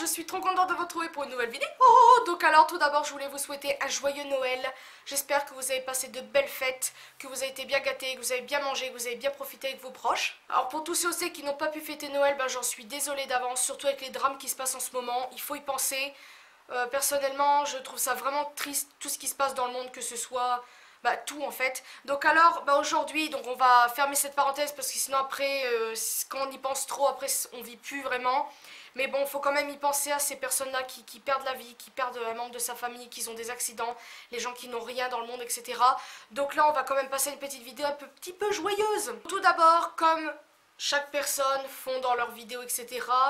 suis trop contente de vous retrouver pour une nouvelle vidéo. Oh, donc alors tout d'abord je voulais vous souhaiter un joyeux Noël. J'espère que vous avez passé de belles fêtes, que vous avez été bien gâtés, que vous avez bien mangé, que vous avez bien profité avec vos proches. Alors pour tous ceux aussi qui n'ont pas pu fêter Noël, ben, j'en suis désolée d'avance, surtout avec les drames qui se passent en ce moment. Il faut y penser. Personnellement je trouve ça vraiment triste tout ce qui se passe dans le monde, que ce soit... Bah, tout en fait. Donc alors aujourd'hui on va fermer cette parenthèse parce que sinon après quand on y pense trop après on vit plus vraiment. Mais bon, il faut quand même y penser à ces personnes là qui perdent la vie, qui perdent un membre de sa famille, qui ont des accidents, les gens qui n'ont rien dans le monde, etc. Donc là on va quand même passer une petite vidéo un petit peu joyeuse. Tout d'abord, comme chaque personne font dans leurs vidéos, etc.,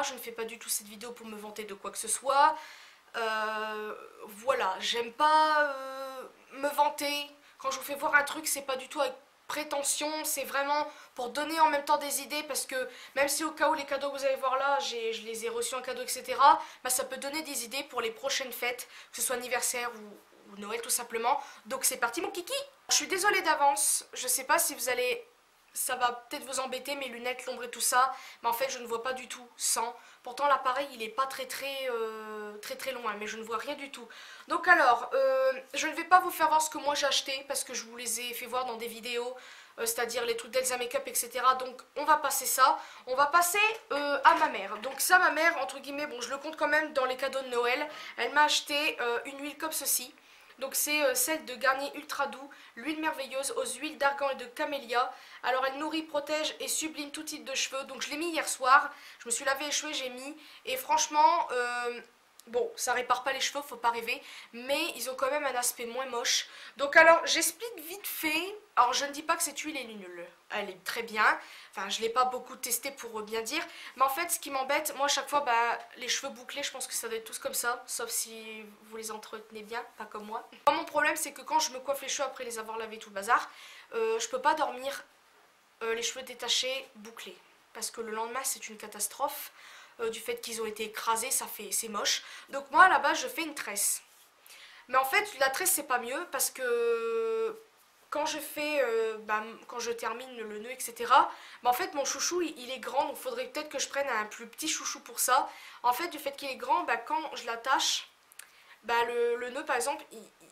je ne fais pas du tout cette vidéo pour me vanter de quoi que ce soit. Voilà, j'aime pas me vanter. Quand je vous fais voir un truc, c'est pas du tout avec prétention, c'est vraiment pour donner en même temps des idées, parce que même si au cas où les cadeaux que vous allez voir là, je les ai reçus en cadeau, etc., bah, ça peut donner des idées pour les prochaines fêtes, que ce soit anniversaire ou Noël tout simplement. Donc c'est parti mon kiki. Je suis désolée d'avance, je sais pas si vous allez... Ça va peut-être vous embêter, mes lunettes, l'ombre et tout ça, mais en fait je ne vois pas du tout sans. Pourtant l'appareil il est pas très loin, mais je ne vois rien du tout. Donc alors, je ne vais pas vous faire voir ce que moi j'ai acheté, parce que je vous les ai fait voir dans des vidéos, c'est-à-dire les trucs d'Elsa Makeup, etc. Donc on va passer ça. On va passer à ma mère. Donc ça, ma mère, entre guillemets, bon je le compte quand même dans les cadeaux de Noël, elle m'a acheté une huile comme ceci. Donc c'est celle de Garnier Ultra Doux, l'huile merveilleuse aux huiles d'argan et de camélia. Alors elle nourrit, protège et sublime tout type de cheveux. Donc je l'ai mis hier soir, je me suis lavé les cheveux, j'ai mis. Et franchement, bon, ça répare pas les cheveux, faut pas rêver, mais ils ont quand même un aspect moins moche. Donc alors, j'explique vite fait. Alors je ne dis pas que cette huile est nulle, elle est très bien. Enfin, je l'ai pas beaucoup testé pour bien dire. Mais en fait, ce qui m'embête, moi à chaque fois, bah, les cheveux bouclés, je pense que ça doit être tous comme ça. Sauf si vous les entretenez bien, pas comme moi. Moi, mon problème, c'est que quand je me coiffe les cheveux après les avoir lavés tout le bazar, je peux pas dormir les cheveux détachés, bouclés. Parce que le lendemain, c'est une catastrophe. Du fait qu'ils ont été écrasés, c'est moche. Donc moi à la base je fais une tresse. Mais en fait la tresse c'est pas mieux, parce que quand je fais, quand je termine le nœud, etc., en fait mon chouchou il est grand, donc il faudrait peut-être que je prenne un plus petit chouchou pour ça. En fait du fait qu'il est grand, quand je l'attache, le nœud par exemple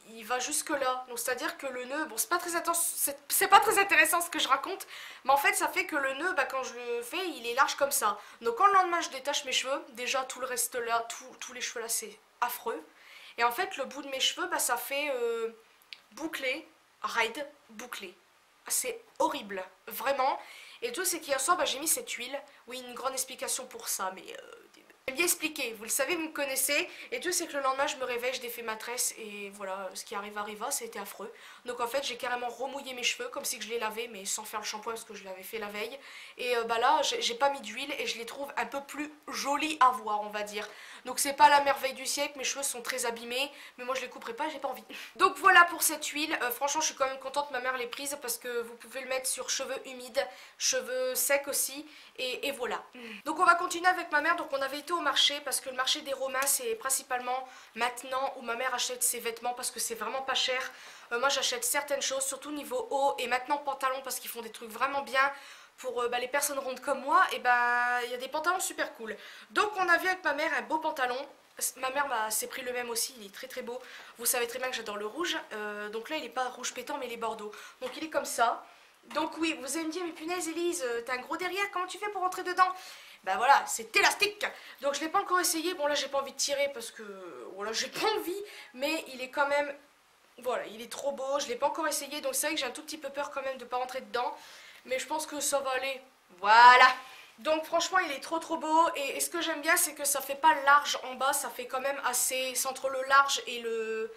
il va jusque là, donc c'est à dire que le nœud, bon c'est pas très intéressant ce que je raconte, mais en fait ça fait que le nœud, quand je le fais il est large comme ça. Donc quand le lendemain je détache mes cheveux, déjà tout le reste là, tous les cheveux là c'est affreux, et en fait le bout de mes cheveux ça fait bouclé, raide, bouclé. C'est horrible, vraiment. Et tout c'est qu'hier soir j'ai mis cette huile. Oui, une grande explication pour ça, mais j'aime bien expliquer, vous le savez, vous me connaissez. Et tout c'est que le lendemain je me réveille, je défais ma tresse et voilà, ce qui arriva, c'était affreux. Donc en fait j'ai carrément remouillé mes cheveux comme si je les lavais, mais sans faire le shampoing parce que je l'avais fait la veille. Et là j'ai pas mis d'huile et je les trouve un peu plus jolis à voir, on va dire. Donc c'est pas la merveille du siècle, mes cheveux sont très abîmés, mais moi je les couperai pas, j'ai pas envie. Donc voilà pour cette huile. Franchement je suis quand même contente, ma mère l'ait prise, parce que vous pouvez le mettre sur cheveux humides, cheveux secs aussi, et voilà. Donc on va continuer avec ma mère. Donc on avait été au marché, parce que le marché des Romains c'est principalement maintenant où ma mère achète ses vêtements, parce que c'est vraiment pas cher. Moi j'achète certaines choses, surtout niveau haut, et maintenant pantalons, parce qu'ils font des trucs vraiment bien pour les personnes rondes comme moi. Et il y a des pantalons super cool. Donc on a vu avec ma mère un beau pantalon. Ma mère s'est pris le même aussi, il est très très beau. Vous savez très bien que j'adore le rouge. Donc là il est pas rouge pétant mais il est bordeaux. Donc il est comme ça. Donc oui, vous allez me dire, mais punaise Elise, t'as un gros derrière, comment tu fais pour rentrer dedans? Voilà, c'est élastique. Donc je l'ai pas encore essayé. Bon là j'ai pas envie de tirer parce que voilà, j'ai pas envie, mais il est quand même, voilà, il est trop beau. Je l'ai pas encore essayé, donc c'est vrai que j'ai un tout petit peu peur quand même de pas rentrer dedans, mais je pense que ça va aller. Voilà. Donc franchement il est trop beau, et ce que j'aime bien c'est que ça fait pas large en bas, ça fait quand même assez, c'est entre le large et le...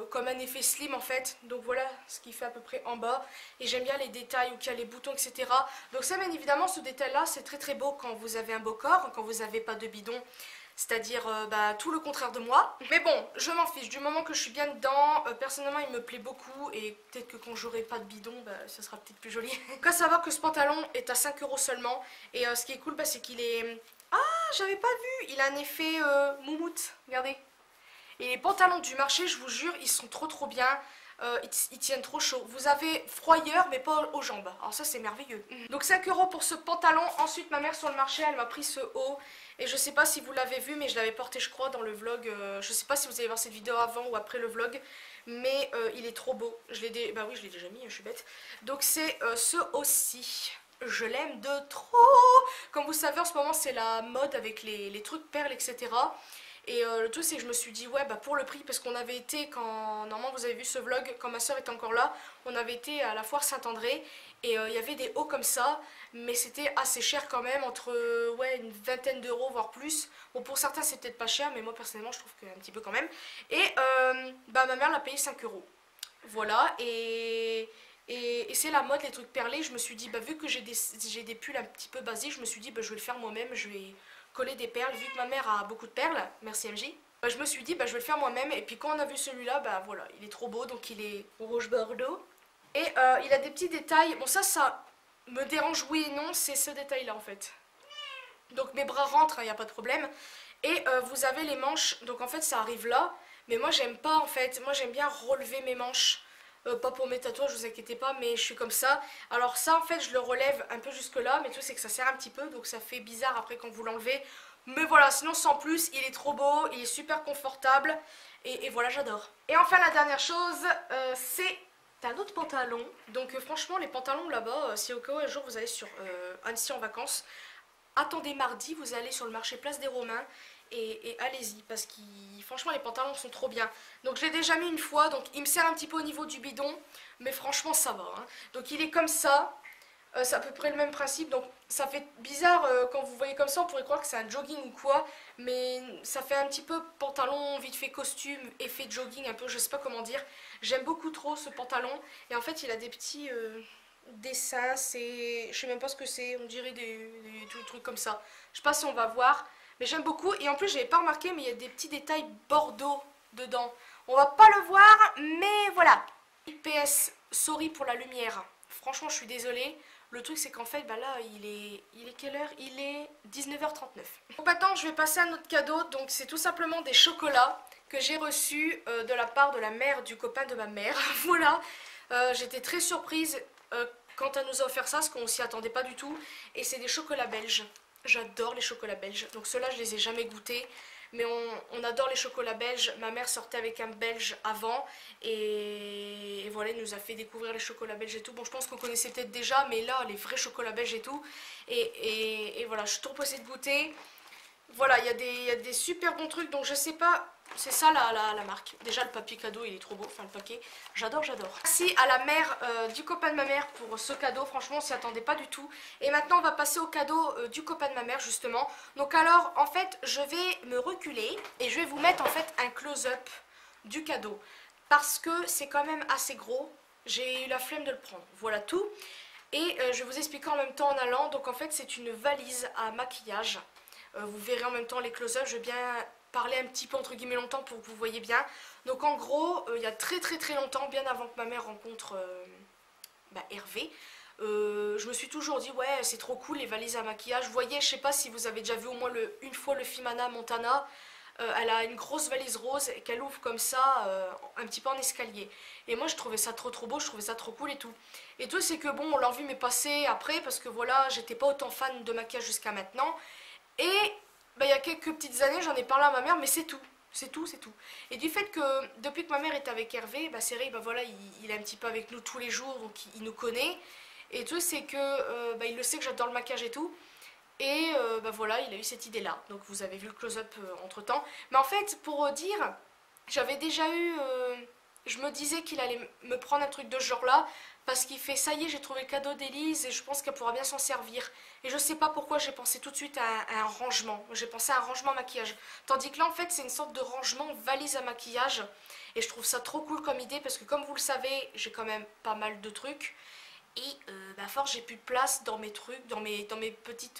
comme un effet slim en fait. Donc voilà ce qu'il fait à peu près en bas, et j'aime bien les détails où il y a les boutons, etc. Donc ça, bien évidemment, ce détail là c'est très beau quand vous avez un beau corps, quand vous n'avez pas de bidon, c'est-à-dire tout le contraire de moi. Mais bon, je m'en fiche, du moment que je suis bien dedans. Personnellement il me plaît beaucoup, et peut-être que quand j'aurai pas de bidon, ça sera peut-être plus joli. En tout cas, savoir que ce pantalon est à 5 € seulement, et ce qui est cool, c'est qu'il est... Ah, j'avais pas vu, il a un effet moumoute, regardez. Et les pantalons du marché, je vous jure, ils sont trop bien. ils tiennent trop chaud. Vous avez froideur mais pas aux jambes. Alors ça c'est merveilleux. Donc 5 € pour ce pantalon. Ensuite ma mère sur le marché elle m'a pris ce haut. Et je sais pas si vous l'avez vu mais je l'avais porté je crois dans le vlog. Je sais pas si vous allez voir cette vidéo avant ou après le vlog. Mais il est trop beau. Bah oui je l'ai déjà mis, je suis bête. Donc c'est ce haut-ci. Je l'aime de trop. Comme vous savez en ce moment c'est la mode avec les trucs perles etc. Et le truc c'est que je me suis dit ouais bah pour le prix parce qu'on avait été quand normalement vous avez vu ce vlog quand ma soeur était encore là, on avait été à la foire Saint-André et il y avait des hauts comme ça mais c'était assez cher quand même entre ouais une vingtaine d'euros voire plus. Bon pour certains c'est peut-être pas cher mais moi personnellement je trouve qu'un petit peu quand même. Et bah ma mère l'a payé 5 €. Voilà et c'est la mode les trucs perlés. Je me suis dit bah vu que j'ai des pulls un petit peu basiques je me suis dit bah je vais le faire moi-même, je vais coller des perles, vu que ma mère a beaucoup de perles, merci MJ, bah, je me suis dit bah, je vais le faire moi-même et puis quand on a vu celui-là, bah voilà, il est trop beau donc il est rouge bordeaux et il a des petits détails, bon ça me dérange oui et non, c'est ce détail là en fait. Donc mes bras rentrent, il n'y a pas de problème et vous avez les manches, donc en fait ça arrive là, mais moi j'aime pas en fait, moi j'aime bien relever mes manches. Pas pour mes tatouages, vous inquiétez pas, mais je suis comme ça. Alors ça en fait je le relève un peu jusque là, mais tout c'est que ça serre un petit peu, donc ça fait bizarre après quand vous l'enlevez. Mais voilà, sinon sans plus, il est trop beau, il est super confortable, et voilà j'adore. Et enfin la dernière chose, c'est un autre pantalon. Donc franchement les pantalons là-bas, si au cas où un jour vous allez sur Annecy en vacances, attendez mardi, vous allez sur le marché Place des Romains. Et allez-y parce que franchement les pantalons sont trop bien. Donc je l'ai déjà mis une fois, donc il me serre un petit peu au niveau du bidon, mais franchement ça va hein. Donc il est comme ça, c'est à peu près le même principe, donc ça fait bizarre quand vous voyez comme ça, on pourrait croire que c'est un jogging ou quoi, mais ça fait un petit peu pantalon vite fait costume, effet jogging un peu, je sais pas comment dire. J'aime beaucoup trop ce pantalon et en fait il a des petits dessins, je sais même pas ce que c'est, on dirait des trucs comme ça. Je sais pas si on va voir. Mais j'aime beaucoup et en plus j'avais pas remarqué mais il y a des petits détails bordeaux dedans. On va pas le voir mais voilà. PS, sorry pour la lumière. Franchement je suis désolée. Le truc c'est qu'en fait bah là il est quelle heure? Il est 19h39. Donc maintenant je vais passer à notre cadeau. Donc c'est tout simplement des chocolats que j'ai reçus de la part de la mère du copain de ma mère. Voilà. J'étais très surprise quand elle nous a offert ça parce qu'on s'y attendait pas du tout. Et c'est des chocolats belges. J'adore les chocolats belges, donc ceux-là je les ai jamais goûtés, mais on adore les chocolats belges. Ma mère sortait avec un belge avant et voilà, il nous a fait découvrir les chocolats belges et tout. Bon, je pense qu'on connaissait peut-être déjà, mais là, les vrais chocolats belges et tout. Et voilà, je suis trop pressée de goûter. Voilà, il y a des super bons trucs, donc je sais pas, c'est ça la marque. Déjà le papier cadeau il est trop beau, enfin le paquet, j'adore. Merci à la mère du copain de ma mère pour ce cadeau, franchement on s'y attendait pas du tout. Et maintenant on va passer au cadeau du copain de ma mère justement. Donc alors en fait je vais me reculer et je vais vous mettre en fait un close-up du cadeau. Parce que c'est quand même assez gros, j'ai eu la flemme de le prendre, voilà tout. Et je vais vous expliquer en même temps en allant, donc en fait c'est une valise à maquillage. Vous verrez en même temps les close-up, je vais bien parler un petit peu entre guillemets longtemps pour que vous voyez bien. Donc en gros, il y a très longtemps, bien avant que ma mère rencontre Hervé, je me suis toujours dit ouais c'est trop cool les valises à maquillage. Vous voyez, je sais pas si vous avez déjà vu au moins une fois le film Hannah Montana. Elle a une grosse valise rose qu'elle ouvre comme ça, un petit peu en escalier. Et moi je trouvais ça trop beau, je trouvais ça trop cool et tout. Et tout c'est que bon, l'envie m'est passée après parce que voilà, j'étais pas autant fan de maquillage jusqu'à maintenant. Et bah, il y a quelques petites années, j'en ai parlé à ma mère, mais c'est tout. C'est tout. Et du fait que depuis que ma mère est avec Hervé, bah, c'est vrai, bah, voilà, il est un petit peu avec nous tous les jours, donc il nous connaît. Et tout, c'est que bah, il le sait que j'adore le maquillage et tout. Et bah, voilà, il a eu cette idée-là. Donc vous avez vu le close-up entre-temps. Mais en fait, pour dire, j'avais déjà eu... je me disais qu'il allait me prendre un truc de ce genre-là. Parce qu'il fait, ça y est, j'ai trouvé le cadeau d'Élise et je pense qu'elle pourra bien s'en servir. Et je sais pas pourquoi j'ai pensé tout de suite à un rangement. J'ai pensé à un rangement maquillage. Tandis que là, en fait, c'est une sorte de rangement valise à maquillage. Et je trouve ça trop cool comme idée parce que comme vous le savez, j'ai quand même pas mal de trucs. Et à force, j'ai plus de place dans mes trucs, dans mes petits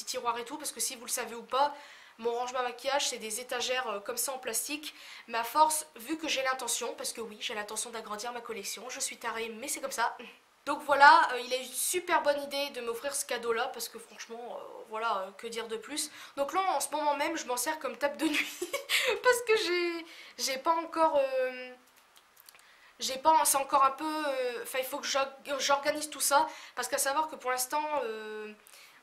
tiroirs et tout. Parce que si vous le savez ou pas, mon rangement maquillage, c'est des étagères comme ça en plastique. Mais à force, vu que j'ai l'intention, parce que oui, j'ai l'intention d'agrandir ma collection, je suis tarée, mais c'est comme ça. Donc voilà, il a eu une super bonne idée de m'offrir ce cadeau-là, parce que franchement, voilà, que dire de plus. Donc là, en ce moment même, je m'en sers comme table de nuit, parce que j'ai pas encore j'ai pas, c'est encore un peu, enfin il faut que j'organise tout ça, parce qu'à savoir que pour l'instant,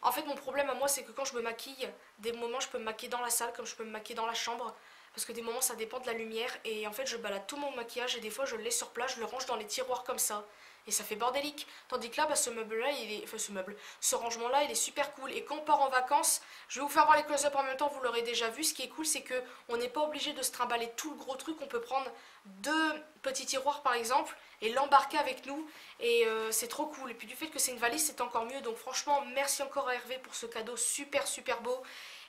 en fait mon problème à moi c'est que quand je me maquille, des moments je peux me maquiller dans la salle comme je peux me maquiller dans la chambre, parce que des moments ça dépend de la lumière, et en fait je balade tout mon maquillage et des fois je le laisse sur place, je le range dans les tiroirs comme ça. Et ça fait bordélique. Tandis que là, bah, ce meuble-là, enfin ce rangement-là, il est super cool. Et quand on part en vacances, je vais vous faire voir les close-up en même temps, vous l'aurez déjà vu. Ce qui est cool, c'est que on n'est pas obligé de se trimballer tout le gros truc. On peut prendre 2 petits tiroirs par exemple et l'embarquer avec nous. Et c'est trop cool. Et puis du fait que c'est une valise, c'est encore mieux. Donc franchement, merci encore à Hervé pour ce cadeau super super beau.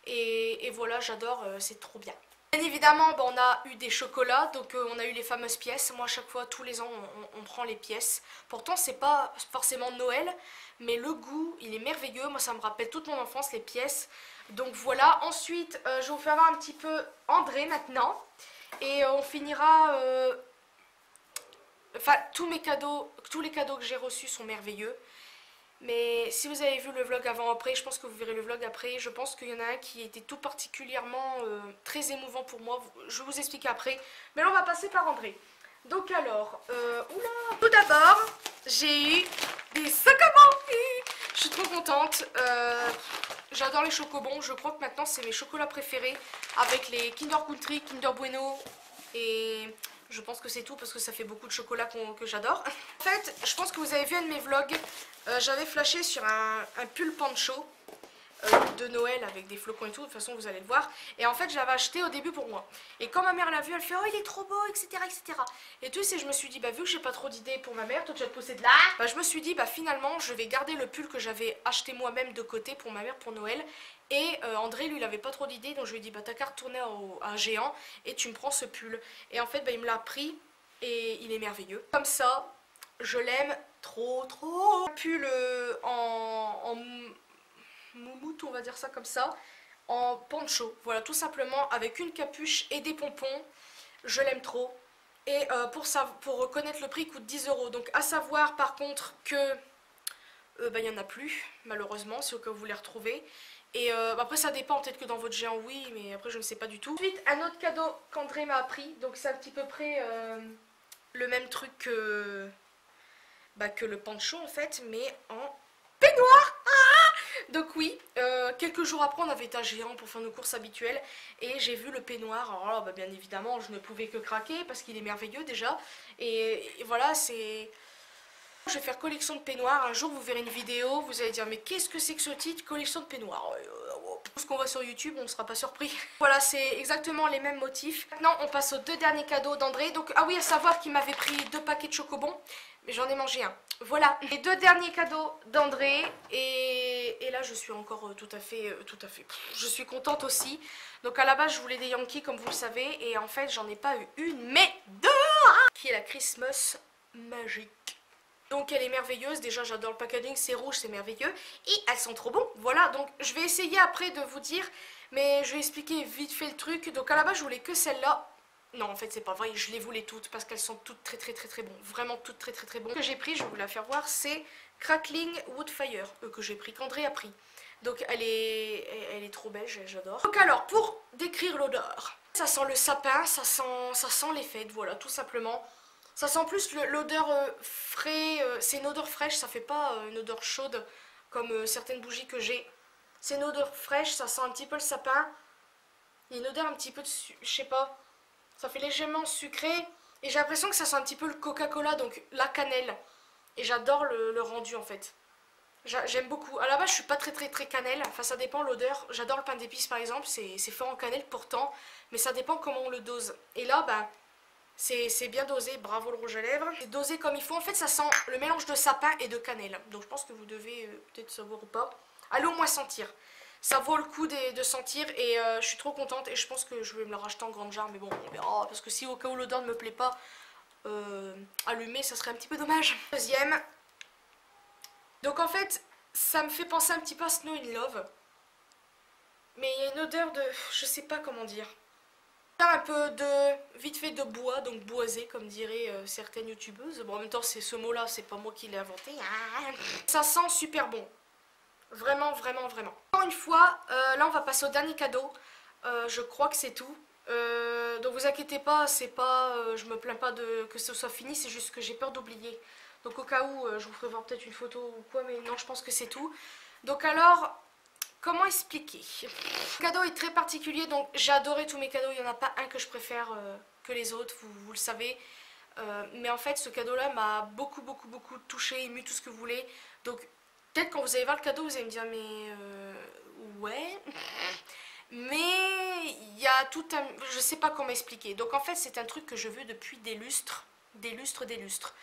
Et voilà, j'adore, c'est trop bien. Bien évidemment, on a eu des chocolats, donc on a eu les fameuses pièces. Moi, à chaque fois, tous les ans, on prend les pièces. Pourtant, c'est pas forcément Noël, mais le goût, il est merveilleux. Moi, ça me rappelle toute mon enfance, les pièces. Donc voilà. Ensuite, je vais vous faire voir un petit peu André maintenant. Et on finira... Enfin, tous les cadeaux que j'ai reçus sont merveilleux. Mais si vous avez vu le vlog avant-après, je pense que vous verrez le vlog après. Je pense qu'il y en a un qui était tout particulièrement très émouvant pour moi. Je vais vous expliquer après. Mais là, on va passer par André. Donc alors, oula. Tout d'abord, j'ai eu des chocobons. Je suis trop contente. J'adore les chocobons. Je crois que maintenant, c'est mes chocolats préférés. Avec les Kinder Country, Kinder Bueno et... Je pense que c'est tout parce que ça fait beaucoup de chocolat que j'adore. En fait, je pense que vous avez vu un de mes vlogs, j'avais flashé sur un pull pancho de Noël avec des flocons et tout, de toute façon vous allez le voir. Et en fait, je l'avais acheté au début pour moi. Et quand ma mère l'a vu, elle fait « Oh, il est trop beau, etc. etc. » Et tout, et je me suis dit, bah vu que j'ai pas trop d'idées pour ma mère, toi tu vas te pousser de là, bah je me suis dit, bah finalement, je vais garder le pull que j'avais acheté moi-même de côté pour ma mère pour Noël. Et André, lui, il avait pas trop d'idées, donc je lui ai dit, bah t'as qu'à retourner à un géant et tu me prends ce pull. Et en fait, bah il me l'a pris et il est merveilleux. Comme ça, je l'aime trop trop. Un pull en moumoute, on va dire ça comme ça, en poncho. Voilà, tout simplement, avec une capuche et des pompons. Je l'aime trop. Et pour reconnaître le prix, il coûte 10 €. Donc à savoir par contre que bah, il n'y en a plus, malheureusement, si au cas où vous les retrouvez. Et après ça dépend, peut-être que dans votre géant oui, mais après je ne sais pas du tout. Ensuite, un autre cadeau qu'André m'a appris, donc c'est un petit peu près le même truc que le pancho en fait, mais en peignoir. Donc oui, quelques jours après on avait été à Géant pour faire nos courses habituelles et j'ai vu le peignoir. Alors là, bah, bien évidemment je ne pouvais que craquer parce qu'il est merveilleux déjà. Et voilà, c'est... Je vais faire collection de peignoirs. Un jour vous verrez une vidéo, vous allez dire mais qu'est-ce que c'est que ce titre, collection de peignoirs. Parce qu'on va sur YouTube, on ne sera pas surpris. Voilà, c'est exactement les mêmes motifs. Maintenant on passe aux 2 derniers cadeaux d'André. Donc ah oui, à savoir qu'il m'avait pris 2 paquets de chocobons, mais j'en ai mangé un. Voilà, les 2 derniers cadeaux d'André. Et là je suis encore tout à fait, je suis contente aussi. Donc à la base je voulais des Yankees comme vous le savez, et en fait j'en ai pas eu une mais 2, qui est la Christmas Magic. Donc elle est merveilleuse, déjà j'adore le packaging, c'est rouge, c'est merveilleux. Et elles sont trop bon, voilà, donc je vais essayer après de vous dire, mais je vais expliquer vite fait le truc. Donc à la base je voulais que celle-là. Non en fait c'est pas vrai, je les voulais toutes parce qu'elles sont toutes très bon, vraiment toutes très bon. Ce que j'ai pris, je vais vous la faire voir, c'est Crackling Woodfire, que j'ai pris, qu'André a pris. Donc elle est trop belle, j'adore. Donc alors pour décrire l'odeur, ça sent le sapin, ça sent les fêtes, voilà tout simplement. Ça sent plus l'odeur frais, c'est une odeur fraîche, ça fait pas une odeur chaude comme certaines bougies que j'ai. C'est une odeur fraîche, ça sent un petit peu le sapin. Il y a une odeur un petit peu de, je sais pas, ça fait légèrement sucré. Et j'ai l'impression que ça sent un petit peu le Coca-Cola, donc la cannelle. Et j'adore le rendu en fait. J'aime beaucoup. À la base je suis pas très cannelle, enfin ça dépend l'odeur. J'adore le pain d'épices par exemple, c'est fort en cannelle pourtant, mais ça dépend comment on le dose. Et là bah... C'est bien dosé, bravo le rouge à lèvres. C'est dosé comme il faut. En fait, ça sent le mélange de sapin et de cannelle. Donc je pense que vous devez peut-être savoir ou pas. Allez au moins sentir. Ça vaut le coup de sentir et je suis trop contente. Et je pense que je vais me le racheter en grande jarre. Mais bon, on verra. Parce que si au cas où l'odeur ne me plaît pas, allumer, ça serait un petit peu dommage. Deuxième. Donc en fait, ça me fait penser un petit peu à Snow in Love. Mais il y a une odeur de... je sais pas comment dire. Un peu vite fait de bois, donc boisé comme diraient certaines youtubeuses. Bon en même temps c'est ce mot là, c'est pas moi qui l'ai inventé. Ça sent super bon. Vraiment. Encore une fois, là on va passer au dernier cadeau. Je crois que c'est tout. Donc vous inquiétez pas, c'est pas, je me plains pas de que ce soit fini, c'est juste que j'ai peur d'oublier. Donc au cas où, je vous ferai voir peut-être une photo ou quoi, mais non, je pense que c'est tout. Donc alors, comment expliquer? Le cadeau est très particulier, donc j'ai adoré tous mes cadeaux, il n'y en a pas un que je préfère que les autres, vous le savez. Mais en fait, ce cadeau-là m'a beaucoup touché, ému, tout ce que vous voulez. Donc peut-être quand vous allez voir le cadeau, vous allez me dire, mais ouais. Mais il y a tout un... Je sais pas comment expliquer. Donc en fait, c'est un truc que je veux depuis des lustres. Des lustres, des lustres.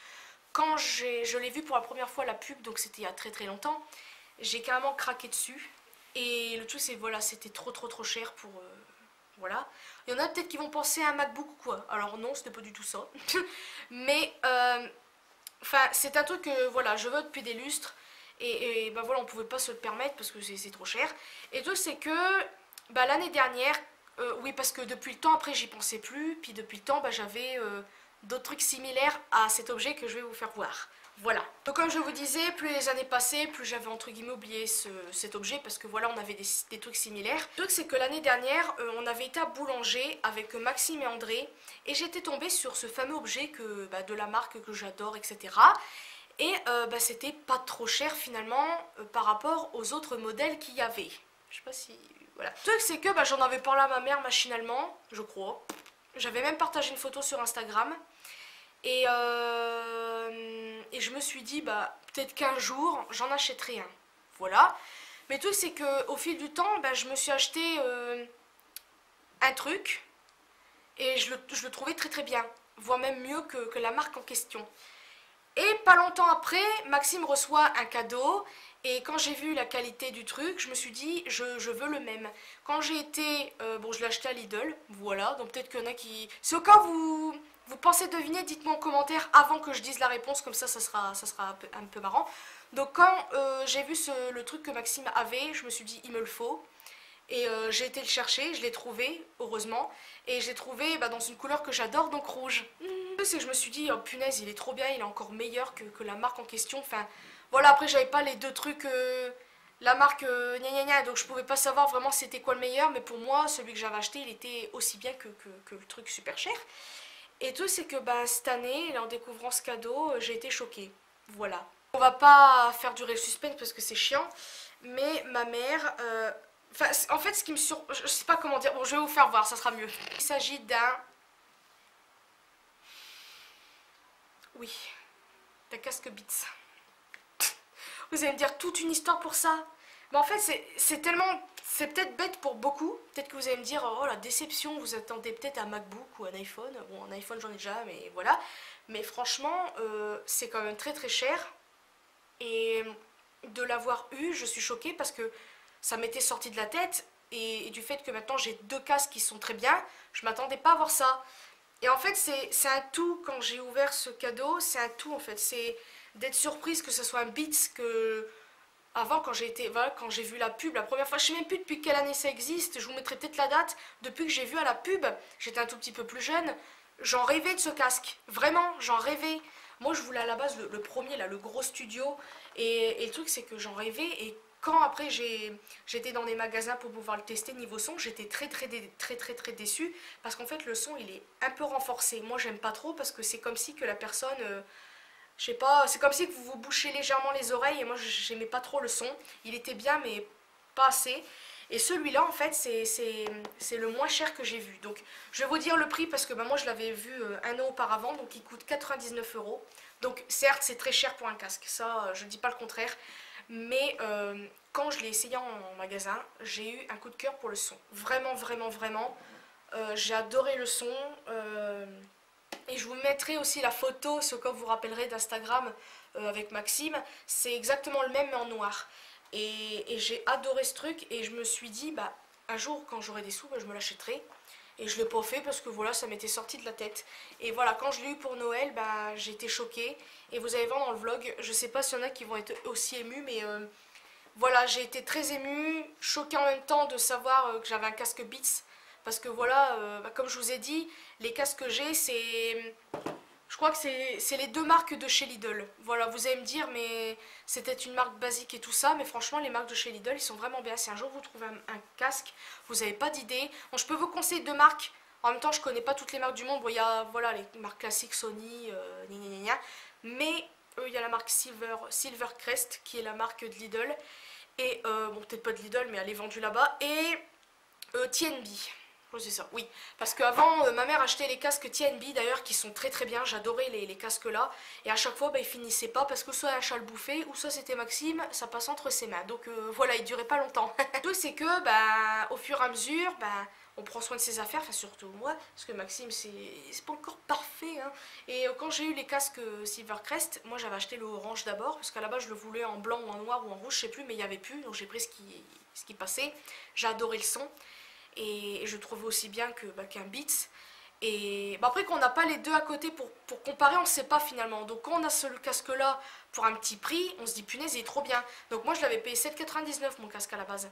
Quand je l'ai vu pour la première fois, la pub, donc c'était il y a très longtemps, j'ai carrément craqué dessus. Et le truc, c'est voilà, c'était trop cher pour... voilà. Il y en a peut-être qui vont penser à un MacBook ou quoi. Alors non, c'était pas du tout ça. Mais, enfin, c'est un truc que, voilà, je veux depuis des lustres. Et ben voilà, on pouvait pas se le permettre parce que c'est trop cher. Et le truc, c'est que bah, l'année dernière, oui, parce que depuis le temps, après, j'y pensais plus. Puis depuis le temps, bah, j'avais d'autres trucs similaires à cet objet que je vais vous faire voir. Voilà. Donc comme je vous disais, plus les années passaient, plus j'avais entre guillemets oublié cet objet parce que voilà, on avait des trucs similaires. Le truc c'est que l'année dernière, on avait été à Boulanger avec Maxime et André et j'étais tombée sur ce fameux objet que, bah, de la marque que j'adore, etc. Et bah, c'était pas trop cher finalement par rapport aux autres modèles qu'il y avait. Je sais pas si... Voilà. Le truc c'est que bah, j'en avais parlé à ma mère machinalement, je crois. J'avais même partagé une photo sur Instagram. Et je me suis dit, bah, peut-être qu'un jour, j'en achèterai un. Voilà. Mais le truc, c'est qu'au fil du temps, bah, je me suis acheté un truc et je le trouvais très bien. Voire même mieux que la marque en question. Et pas longtemps après, Maxime reçoit un cadeau. Et quand j'ai vu la qualité du truc, je me suis dit, je veux le même. Quand j'ai été... bon, je l'ai acheté à Lidl, voilà. Donc peut-être qu'il y en a qui... Si au cas où vous pensez deviner, dites-moi en commentaire avant que je dise la réponse. Comme ça sera un peu marrant. Donc quand j'ai vu le truc que Maxime avait, je me suis dit, il me le faut. Et j'ai été le chercher, je l'ai trouvé, heureusement. Et je l'ai trouvé bah, dans une couleur que j'adore, donc rouge. C'est que je me suis dit, oh punaise, il est trop bien, il est encore meilleur que la marque en question. Enfin, voilà, après j'avais pas les deux trucs, la marque gna gna gna, donc je pouvais pas savoir vraiment c'était quoi le meilleur. Mais pour moi, celui que j'avais acheté, il était aussi bien que le truc super cher. Et tout, c'est que bah, cette année, en découvrant ce cadeau, j'ai été choquée. Voilà. On va pas faire durer le suspense parce que c'est chiant. Mais ma mère... Enfin, en fait, ce qui me je sais pas comment dire. Bon, je vais vous faire voir, ça sera mieux. Il s'agit d'un... Oui, d'un casque Beats. Vous allez me dire toute une histoire pour ça. Mais en fait, c'est tellement... C'est peut-être bête pour beaucoup. Peut-être que vous allez me dire, oh la déception, vous attendez peut-être un MacBook ou un iPhone. Bon, un iPhone, j'en ai déjà, mais voilà. Mais franchement, c'est quand même très cher. Et de l'avoir eu, je suis choquée parce que ça m'était sorti de la tête. Et du fait que maintenant j'ai deux casques qui sont très bien, je m'attendais pas à voir ça. Et en fait, c'est un tout, quand j'ai ouvert ce cadeau, c'est un tout en fait. C'est d'être surprise que ce soit un Beats que... Avant, quand voilà, quand j'ai vu la pub, la première fois, je sais même plus depuis quelle année ça existe, je vous mettrai peut-être la date, depuis que j'ai vu à la pub, j'étais un tout petit peu plus jeune, j'en rêvais de ce casque, vraiment, j'en rêvais. Moi, je voulais à la base le premier, là, le gros studio, et le truc, c'est que j'en rêvais, et quand après j'étais dans des magasins pour pouvoir le tester niveau son, j'étais très déçue, parce qu'en fait, le son, il est un peu renforcé. Moi, j'aime pas trop, parce que c'est comme si que la personne... je sais pas, c'est comme si vous vous bouchez légèrement les oreilles et moi j'aimais pas trop le son. Il était bien mais pas assez. Et celui-là en fait c'est le moins cher que j'ai vu. Donc je vais vous dire le prix parce que bah, moi je l'avais vu un an auparavant donc il coûte 99 €. Donc certes c'est très cher pour un casque, ça je dis pas le contraire. Mais quand je l'ai essayé en magasin, j'ai eu un coup de cœur pour le son. Vraiment. J'ai adoré le son. Et je vous mettrai aussi la photo, ce que vous vous rappellerez d'Instagram avec Maxime. C'est exactement le même mais en noir. Et j'ai adoré ce truc et je me suis dit, bah, un jour quand j'aurai des sous, bah, je me l'achèterai. Et je ne l'ai pas fait parce que voilà, ça m'était sorti de la tête. Et voilà, quand je l'ai eu pour Noël, bah, j'ai été choquée. Et vous allez voir dans le vlog, je sais pas s'il y en a qui vont être aussi émus, mais voilà, j'ai été très émue, choquée en même temps de savoir que j'avais un casque Beats. Parce que voilà, bah, comme je vous ai dit, les casques que j'ai, c'est... Je crois que c'est les deux marques de chez Lidl. Voilà, vous allez me dire, mais c'était une marque basique et tout ça. Mais franchement, les marques de chez Lidl, ils sont vraiment bien. Si un jour vous trouvez un casque, vous n'avez pas d'idée. Bon, je peux vous conseiller deux marques. En même temps, je connais pas toutes les marques du monde. Bon, il y a voilà, les marques classiques Sony, gna gna gna gna. Mais il y a la marque Silvercrest qui est la marque de Lidl. Et bon, peut-être pas de Lidl, mais elle est vendue là-bas. Et TNB. Oh, c'est ça, oui. Parce qu'avant, ma mère achetait les casques TNB d'ailleurs qui sont très très bien. J'adorais les casques là. Et à chaque fois, bah, ils finissaient pas parce que soit un chat le bouffait ou soit c'était Maxime, ça passe entre ses mains. Donc voilà, ils duraient pas longtemps. Le truc, c'est que bah, au fur et à mesure, bah, on prend soin de ses affaires, enfin surtout moi, parce que Maxime c'est pas encore parfait. Hein. Et quand j'ai eu les casques Silvercrest, moi j'avais acheté le orange d'abord, parce qu'à la base je le voulais en blanc ou en noir ou en rouge, je sais plus, mais il n'y avait plus, donc j'ai pris ce qui passait. J'ai adoré le son. Et je trouvais aussi bien qu'un Beats. Et bah après, quand on n'a pas les deux à côté pour comparer, on ne sait pas finalement. Donc quand on a ce casque là pour un petit prix, on se dit punaise, il est trop bien. Donc moi je l'avais payé 7,99 mon casque à la base.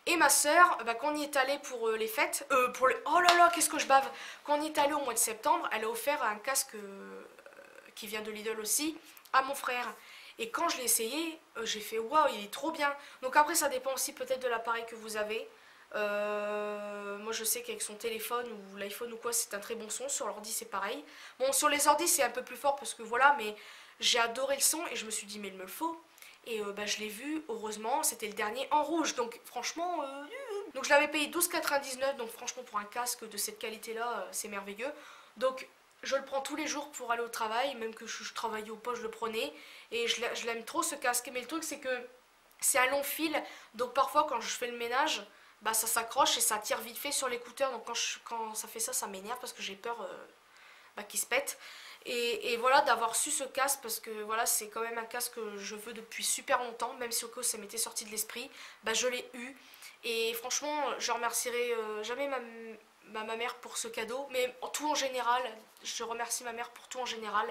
Et ma soeur, bah, quand on y est allé pour les fêtes, oh là là, qu'est-ce que je bave. Quand on y est allé au mois de septembre, elle a offert un casque qui vient de Lidl aussi à mon frère. Et quand je l'ai essayé, j'ai fait waouh, il est trop bien. Donc après, ça dépend aussi peut-être de l'appareil que vous avez. Moi je sais qu'avec son téléphone ou l'iPhone ou quoi, c'est un très bon son. Sur l'ordi c'est pareil. Bon, sur les ordis c'est un peu plus fort parce que voilà, mais j'ai adoré le son et je me suis dit mais il me le faut. Et bah, je l'ai vu, heureusement, c'était le dernier en rouge. Donc franchement, donc je l'avais payé 12,99. Donc franchement pour un casque de cette qualité là, c'est merveilleux. Donc je le prends tous les jours pour aller au travail, même que je travaillais ou pas, je le prenais. Et je l'aime trop ce casque. Mais le truc c'est que c'est un long fil, donc parfois quand je fais le ménage, bah ça s'accroche et ça tire vite fait sur l'écouteur. Donc quand ça fait ça, ça m'énerve parce que j'ai peur bah, qu'il se pète. Et voilà, d'avoir su ce casque, parce que voilà, c'est quand même un casque que je veux depuis super longtemps, même si au cas ça m'était sorti de l'esprit, bah je l'ai eu. Et franchement, je remercierai jamais ma mère pour ce cadeau, mais tout en général, je remercie ma mère pour tout en général,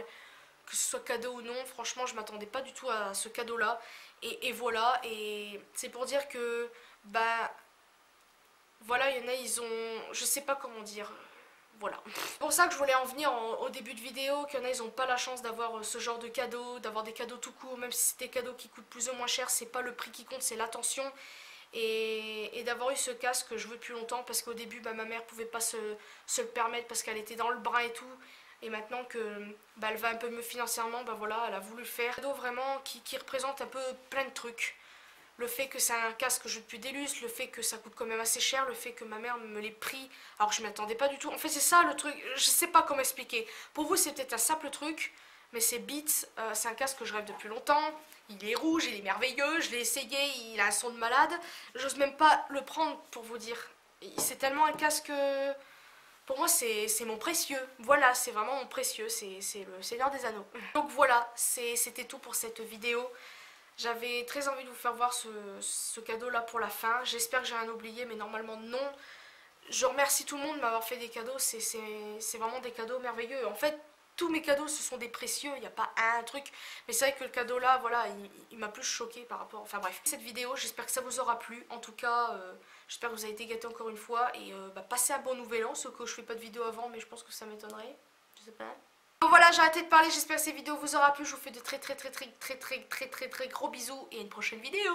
que ce soit cadeau ou non. Franchement, je m'attendais pas du tout à ce cadeau-là. Et voilà, et c'est pour dire que, bah, voilà, il y en a, ils ont, je sais pas comment dire, voilà. C'est pour ça que je voulais en venir au début de vidéo, qu'il y en a, ils n'ont pas la chance d'avoir ce genre de cadeaux, d'avoir des cadeaux tout court, même si c'est des cadeaux qui coûtent plus ou moins cher, c'est pas le prix qui compte, c'est l'attention. Et d'avoir eu ce casque que je veux depuis longtemps, parce qu'au début, bah, ma mère pouvait pas se le permettre parce qu'elle était dans le bras et tout. Et maintenant que bah, elle va un peu mieux financièrement, bah voilà, elle a voulu le faire. Un cadeau vraiment qui représente un peu plein de trucs. Le fait que c'est un casque que je veux depuis des lustres, le fait que ça coûte quand même assez cher, le fait que ma mère me l'ait pris alors que je m'y attendais pas du tout. En fait, c'est ça le truc, je sais pas comment expliquer. Pour vous, c'est peut-être un simple truc, mais c'est Beats, c'est un casque que je rêve depuis longtemps. Il est rouge, il est merveilleux, je l'ai essayé, il a un son de malade. J'ose même pas le prendre pour vous dire. C'est tellement un casque. Pour moi, c'est mon précieux. Voilà, c'est vraiment mon précieux. C'est le Seigneur des Anneaux. Donc voilà, c'était tout pour cette vidéo. J'avais très envie de vous faire voir ce cadeau-là pour la fin. J'espère que j'ai rien oublié, mais normalement non. Je remercie tout le monde de m'avoir fait des cadeaux. C'est vraiment des cadeaux merveilleux. En fait, tous mes cadeaux, ce sont des précieux. Il n'y a pas un truc. Mais c'est vrai que le cadeau-là, voilà, il m'a plus choqué par rapport... Enfin bref. Cette vidéo, j'espère que ça vous aura plu. En tout cas, j'espère que vous avez été gâtés encore une fois. Et bah, passez un bon nouvel an. Ce que je fais pas de vidéo avant, mais je pense que ça m'étonnerait. Je sais pas. Bon voilà, j'ai arrêté de parler, j'espère que cette vidéo vous aura plu, je vous fais de très gros bisous et à une prochaine vidéo.